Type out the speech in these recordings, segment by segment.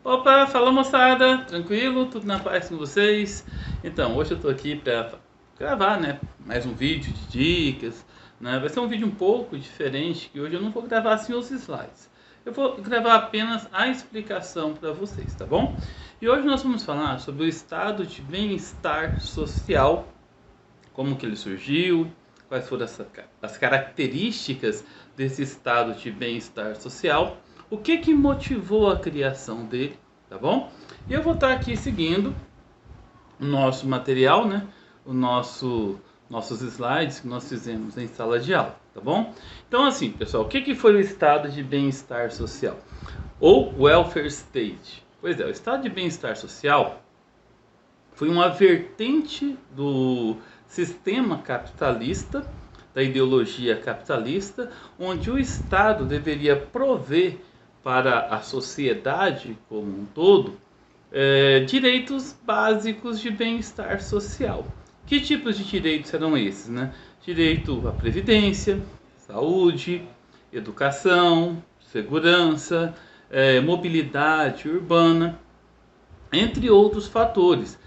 Opa, fala moçada, tranquilo? Tudo na paz com vocês? Então, hoje eu tô aqui para gravar, né, mais um vídeo de dicas, né? Vai ser um vídeo um pouco diferente, que hoje eu não vou gravar assim os slides. Eu vou gravar apenas a explicação para vocês, tá bom? E hoje nós vamos falar sobre o estado de bem-estar social, como que ele surgiu, quais foram as características desse estado de bem-estar social, o que motivou a criação dele, tá bom? E eu vou estar aqui seguindo o nosso material, né? Nossos slides que nós fizemos em sala de aula, tá bom? Então assim, pessoal, o que foi o estado de bem-estar social? Ou welfare state? Pois é, o estado de bem-estar social foi uma vertente do sistema capitalista, da ideologia capitalista, onde o Estado deveria prover para a sociedade como um todo direitos básicos de bem-estar social. Que tipos de direitos eram esses, né? Direito à previdência, saúde, educação, segurança, mobilidade urbana, entre outros fatores.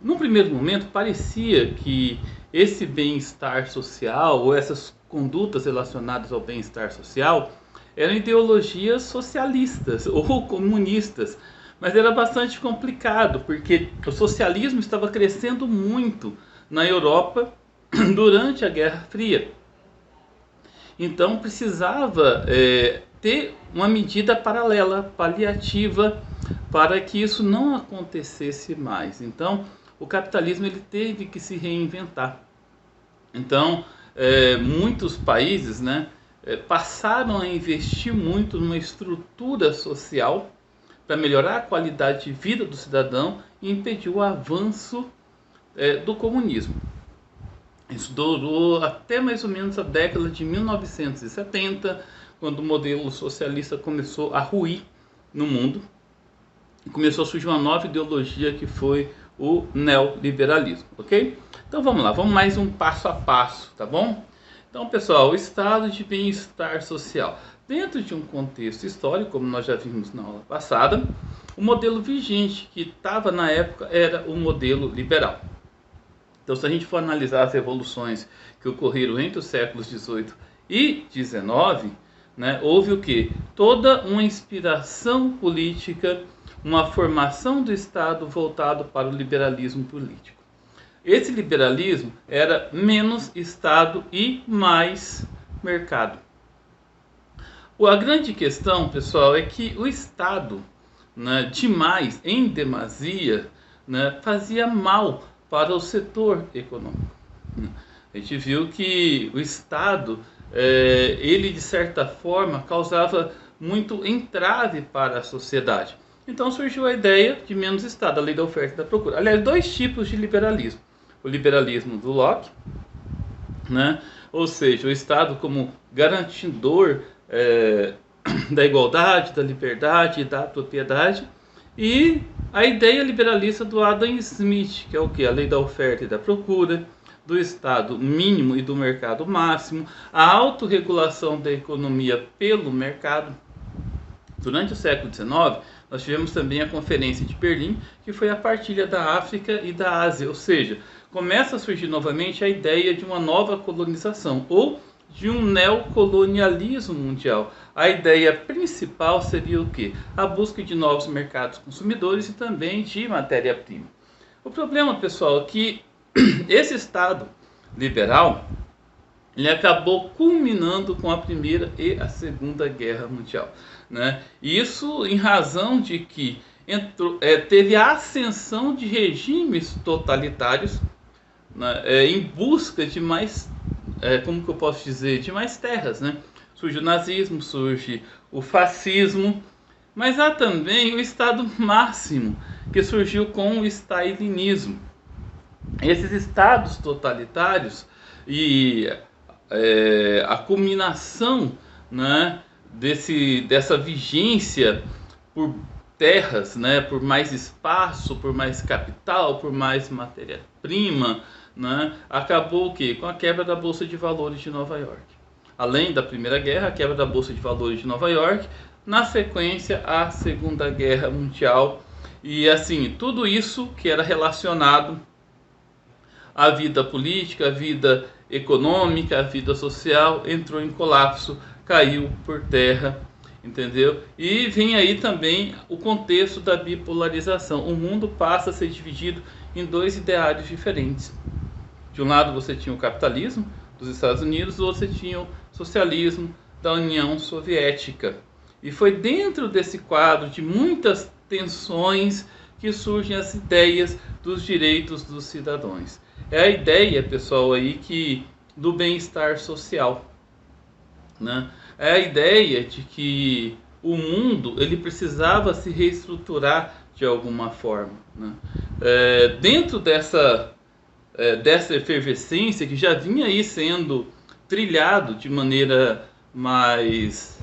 No primeiro momento, parecia que esse bem-estar social, ou essas condutas relacionadas ao bem-estar social, eram ideologias socialistas ou comunistas. Mas era bastante complicado, porque o socialismo estava crescendo muito na Europa durante a Guerra Fria. Então precisava ter uma medida paralela, paliativa, para que isso não acontecesse mais. Então o capitalismo ele teve que se reinventar. Então muitos países, né, passaram a investir muito numa estrutura social para melhorar a qualidade de vida do cidadão e impedir o avanço do comunismo. Isso durou até mais ou menos a década de 1970, quando o modelo socialista começou a ruir no mundo e começou a surgir uma nova ideologia que foi o neoliberalismo, ok? Então vamos lá, vamos mais um passo a passo, tá bom? Então pessoal, o estado de bem-estar social. Dentro de um contexto histórico, como nós já vimos na aula passada, o modelo vigente que estava na época era o modelo liberal. Então, se a gente for analisar as revoluções que ocorreram entre os séculos XVIII e XIX, né, houve o quê? Toda uma inspiração política, uma formação do Estado voltado para o liberalismo político. Esse liberalismo era menos Estado e mais mercado. A grande questão, pessoal, é que o Estado, né, demais, em demasia, né, fazia mal para o setor econômico. A gente viu que o Estado, ele de certa forma causava muito entrave para a sociedade. Então surgiu a ideia de menos Estado, a lei da oferta e da procura. Aliás, dois tipos de liberalismo. O liberalismo do Locke, né, ou seja, o Estado como garantidor da igualdade, da liberdade e da propriedade, e a ideia liberalista do Adam Smith, que é o que? A lei da oferta e da procura, do Estado mínimo e do mercado máximo, a autorregulação da economia pelo mercado. Durante o século XIX, nós tivemos também a Conferência de Berlim, que foi a partilha da África e da Ásia, ou seja, começa a surgir novamente a ideia de uma nova colonização, ou de um neocolonialismo mundial. A ideia principal seria o quê? A busca de novos mercados consumidores e também de matéria-prima. O problema, pessoal, é que esse Estado liberal ele acabou culminando com a Primeira e a Segunda Guerra Mundial, né? Isso em razão de que teve a ascensão de regimes totalitários, né, em busca de mais como que eu posso dizer, de mais terras, né? Surge o nazismo, surge o fascismo, mas há também o estado máximo, que surgiu com o stalinismo. Esses estados totalitários e a culminação, né, dessa vigência por terras, né, por mais espaço, por mais capital, por mais matéria-prima, né, acabou o quê? Com a quebra da Bolsa de Valores de Nova York. além da Primeira Guerra, a quebra da Bolsa de Valores de Nova York, na sequência a Segunda Guerra Mundial, e assim, tudo isso que era relacionado à vida política, à vida econômica, à vida social, entrou em colapso, caiu por terra, entendeu? E vem aí também o contexto da bipolarização. O mundo passa a ser dividido em dois ideários diferentes. De um lado você tinha o capitalismo dos Estados Unidos, do outro você tinha o socialismo da União Soviética. E foi dentro desse quadro de muitas tensões que surgem as ideias dos direitos dos cidadãos. É a ideia, pessoal, aí do bem-estar social, né? É a ideia de que o mundo ele precisava se reestruturar de alguma forma, né? Dentro dessa efervescência que já vinha aí sendo trilhado de maneira mais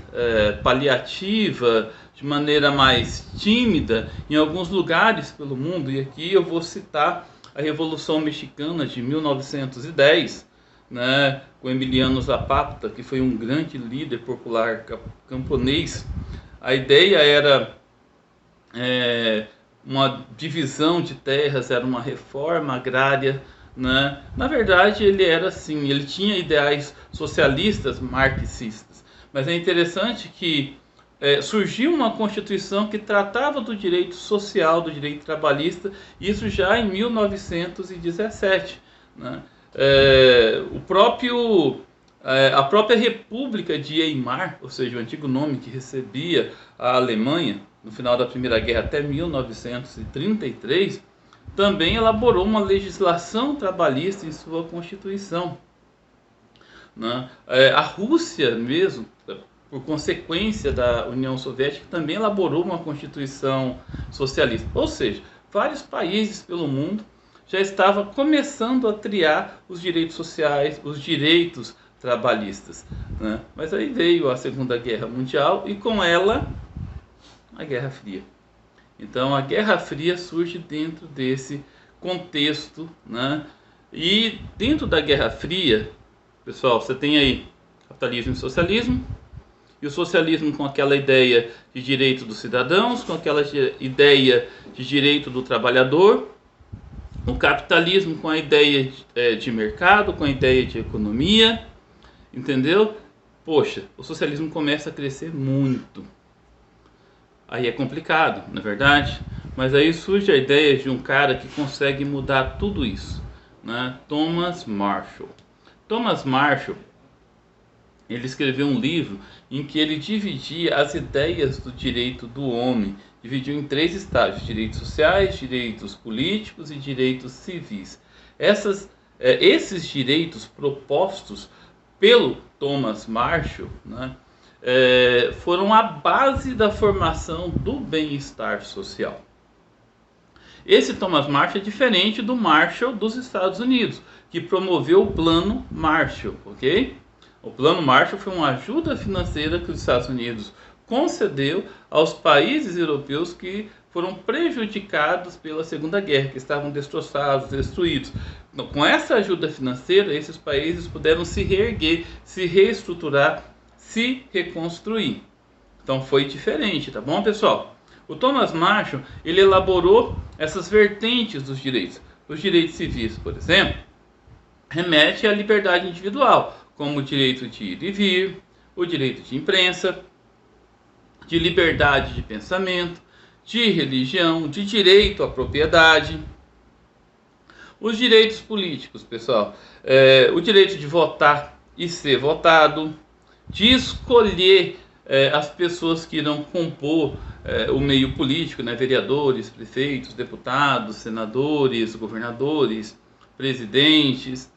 paliativa, de maneira mais tímida em alguns lugares pelo mundo, e aqui eu vou citar a Revolução Mexicana de 1910, né, com Emiliano Zapata, que foi um grande líder popular camponês. A ideia era uma divisão de terras, era uma reforma agrária, né? Na verdade, ele era assim, ele tinha ideais socialistas, marxistas, mas é interessante que surgiu uma Constituição que tratava do direito social, do direito trabalhista, isso já em 1917, né? A própria República de Weimar, ou seja, o antigo nome que recebia a Alemanha no final da Primeira Guerra até 1933, também elaborou uma legislação trabalhista em sua Constituição, né? A Rússia mesmo, por consequência da União Soviética, também elaborou uma Constituição socialista. Ou seja, vários países pelo mundo já estavam começando a triar os direitos sociais, os direitos trabalhistas, né? Mas aí veio a Segunda Guerra Mundial e com ela a Guerra Fria. Então a Guerra Fria surge dentro desse contexto, né? E dentro da Guerra Fria, pessoal, você tem aí capitalismo e socialismo, e o socialismo com aquela ideia de direito dos cidadãos, com aquela ideia de direito do trabalhador, o capitalismo com a ideia de mercado, com a ideia de economia, entendeu? Poxa, o socialismo começa a crescer muito. Aí é complicado, não é verdade? Mas aí surge a ideia de um cara que consegue mudar tudo isso, né? Thomas Marshall. Thomas Marshall, ele escreveu um livro em que ele dividia as ideias do direito do homem, dividiu em 3 estágios: direitos sociais, direitos políticos e direitos civis. Esses direitos propostos pelo Thomas Marshall, né, foram a base da formação do bem-estar social. Esse Thomas Marshall é diferente do Marshall dos Estados Unidos, que promoveu o Plano Marshall, ok? O Plano Marshall foi uma ajuda financeira que os Estados Unidos concedeu aos países europeus que foram prejudicados pela Segunda Guerra, que estavam destroçados, destruídos. Então, com essa ajuda financeira, esses países puderam se reerguer, se reestruturar, se reconstruir. Então foi diferente, tá bom, pessoal? O Thomas Marshall, ele elaborou essas vertentes dos direitos. Os direitos civis, por exemplo, remete à liberdade individual, como o direito de ir e vir, o direito de imprensa, de liberdade de pensamento, de religião, de direito à propriedade. Os direitos políticos, pessoal, o direito de votar e ser votado, de escolher as pessoas que irão compor o meio político, né? Vereadores, prefeitos, deputados, senadores, governadores, presidentes,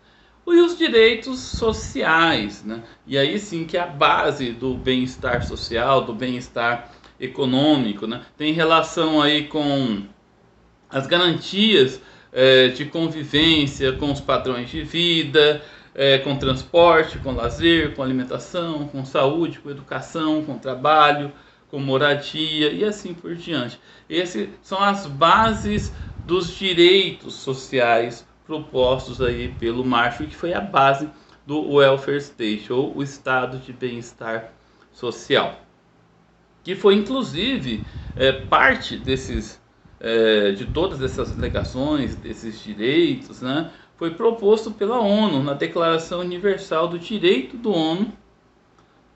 e os direitos sociais, né? E aí sim que é a base do bem-estar social, do bem-estar econômico, né? Tem relação aí com as garantias de convivência com os padrões de vida, com transporte, com lazer, com alimentação, com saúde, com educação, com trabalho, com moradia e assim por diante. Essas são as bases dos direitos sociais propostos aí pelo Marshall, que foi a base do welfare state, ou o estado de bem-estar social, que foi inclusive parte de todas essas alegações, desses direitos, né, foi proposto pela ONU na Declaração Universal do Direito do ONU,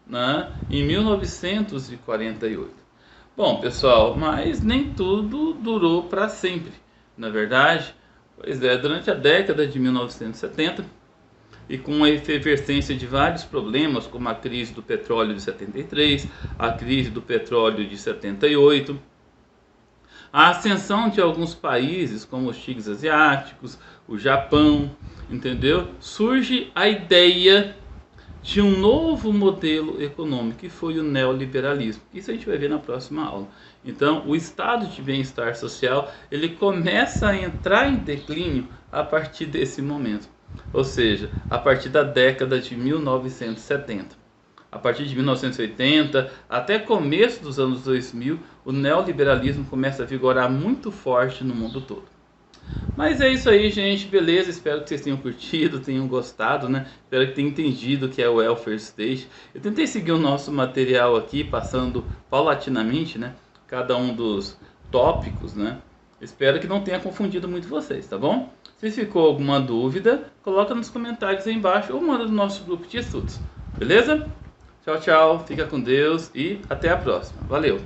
né, em 1948. Bom, pessoal, mas nem tudo durou para sempre, na verdade. Pois é, durante a década de 1970, e com a efervescência de vários problemas, como a crise do petróleo de 73, a crise do petróleo de 78, a ascensão de alguns países, como os tigres asiáticos, o Japão, entendeu? Surge a ideia de um novo modelo econômico, que foi o neoliberalismo. Isso a gente vai ver na próxima aula. Então, o estado de bem-estar social, ele começa a entrar em declínio a partir desse momento. Ou seja, a partir da década de 1970. A partir de 1980 até começo dos anos 2000, o neoliberalismo começa a vigorar muito forte no mundo todo. Mas é isso aí, gente, beleza? Espero que vocês tenham curtido, tenham gostado, né? Espero que tenham entendido o que é o welfare state. Eu tentei seguir o nosso material aqui, passando paulatinamente, né, cada um dos tópicos, né? Espero que não tenha confundido muito vocês, tá bom? Se ficou alguma dúvida, coloca nos comentários aí embaixo ou manda no nosso grupo de estudos, beleza? Tchau, tchau, fica com Deus e até a próxima. Valeu!